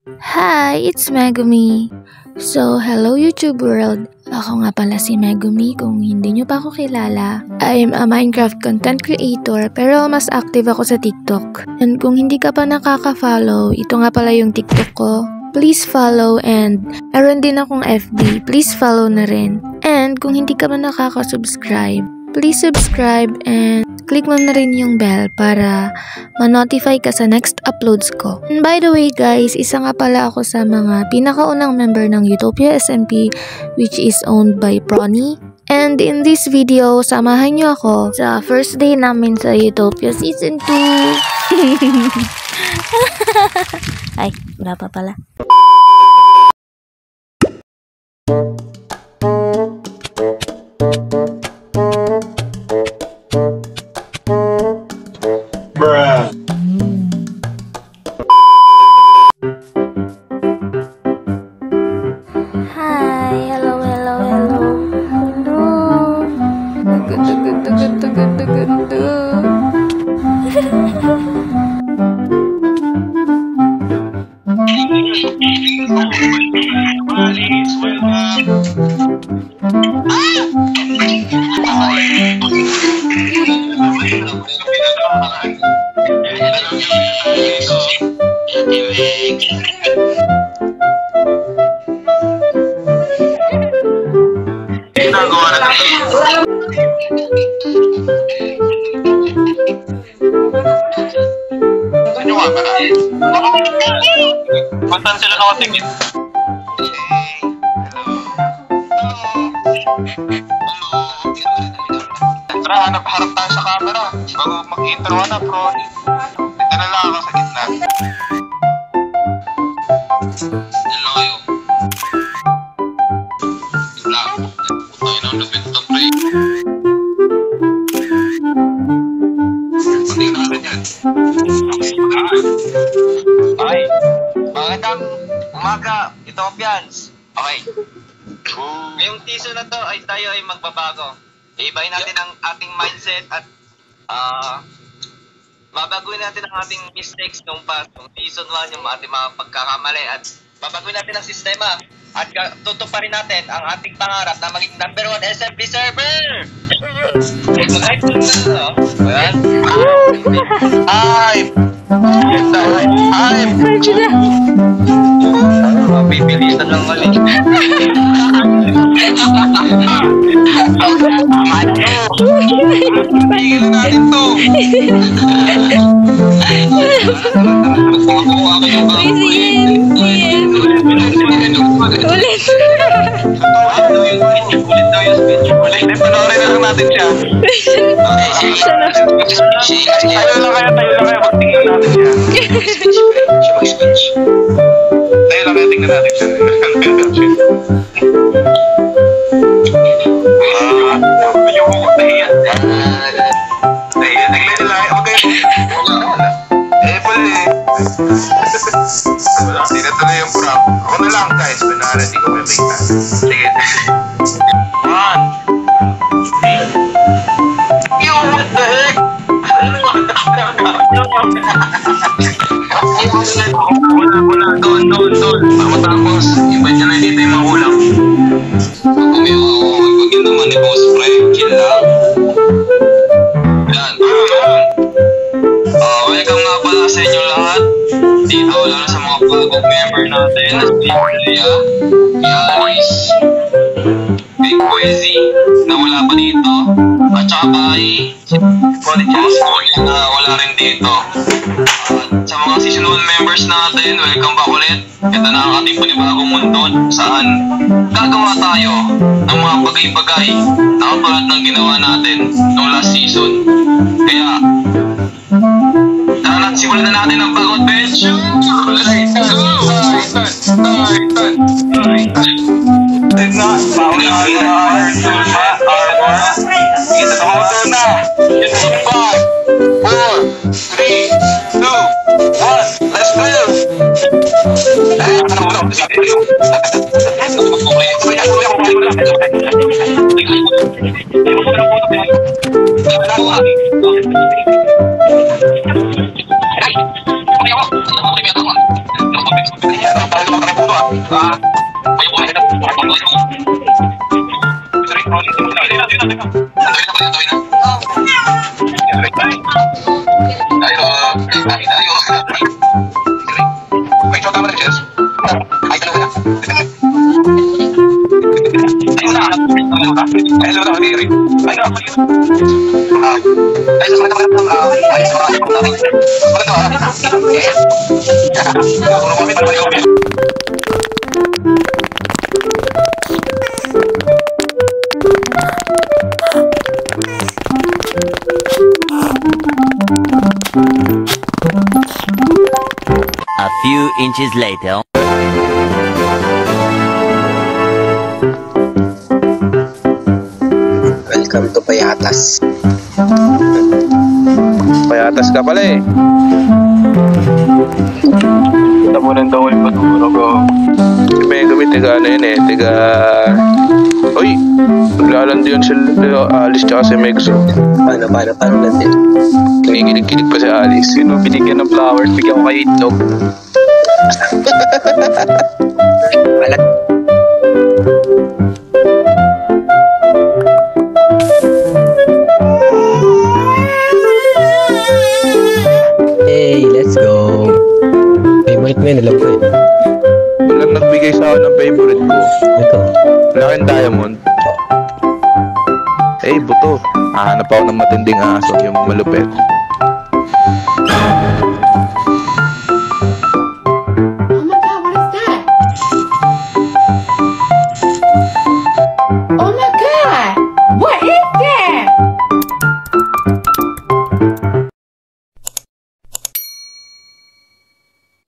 Hi, it's Megumi. So, hello YouTube world. Ako nga pala si Megumi kung hindi nyo pa ako kilala. I'm a Minecraft content creator pero mas active ako sa TikTok. And kung hindi ka pa nakaka-follow, ito nga pala yung TikTok ko. Please follow and meron din akong FB. Please follow na rin. And kung hindi ka pa nakaka-subscribe, please subscribe and click mo na rin yung bell para ma-notify ka sa next uploads ko. And by the way guys, isa nga pala ako sa mga pinakaunang member ng Utopia SMP which is owned by Prony. And in this video, samahan nyo ako sa first day namin sa Utopia Season 2. Ay, wala pa pala. Bataan sila nakatingin. Tara, hanap-harap tayo sa camera bago mag-intro na, bro. Dito na lang ako sa gitna. Yan lang kayo. Bigla. Tayo ng lupit to, pre. Patingin natin yan. Okay. Magandang umaga, Utopians. Okay. Ngayong season na to ay tayo ay magbabago. Iibahin natin ang ating mindset at babaguhin natin ang ating mistakes nung past. Nung season 1, yung ating mga pagkakamali at babaguhin natin ang sistema at tutuparin natin ang ating pangarap na maging number 1 SMP server! Mag-hype na ito, ayan. Hype! Hype! Mabibilisan lang ulit. Tigil natin to. Ulit. Ulit daw yung speech. Ulit. Panoorin na lang natin siya. Tayo lang kayo. Magtingin natin siya. Speech. Tayo lang kayo, tingnan natin siya. Medyo ko tahiyan. Tahiyan nila. Huwag kayo. Pwede. Tinatuloy yung prop. Ako na lang guys. Pinara, di ko may kita. Sige. 1. Yo, what the heck? Wala. Doon. Matapos, invite nyo na dito yung mga ulam. Pag umiwa ako, huwag yun naman ni boss, pre. Chill lang. Yan. Welcome nga pala sa inyo lahat. Dito, lalo sa mga bagong member natin. Si Julia, Yaris, Big Boyzy, na wala pa dito. At saka kay na wala rin dito. Sa mga season 1 members natin, welcome back ulit. Ito na ang ating panibagong mundo saan gagawa tayo ng mga bagay-bagay na katulad ng ginawa natin noong last season. Kaya, tara na, simulan na natin ang bagong adventure! Let's go! Titan! Kita na motor na! 5, 4, 3, 2, 1, let's go! Yan ang talaga mga puno ah. May buhay na. Sorry, tayo. Wait, tama na, Jess. Ay, talaga na. Ayun na. Ayun na, Mary. Ayun na. Ayun sa mga ayun sa mga A few inches later. Welcome to Payatas. Payatas ka pala eh. tapunan daw yung matulog ko. Si Megumi, tiga ano yun eh. Tiga... Uy! Naglalandi yun si Alice tsaka si Megso. Paano natin? Kinikilig-kilig pa si Alice. Sino binigyan ng flowers, bigyan ko kayo itlog. Alat. Hey, let's go. Favorite mo yun, alam ko eh. Walang nagbigay sa akin ng favorite ko. Ito. Laking diamond. Eh, buto. Hahanap ako ng matinding aso, yung malupet. Oh my god! What is that?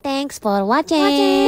Thanks for watching.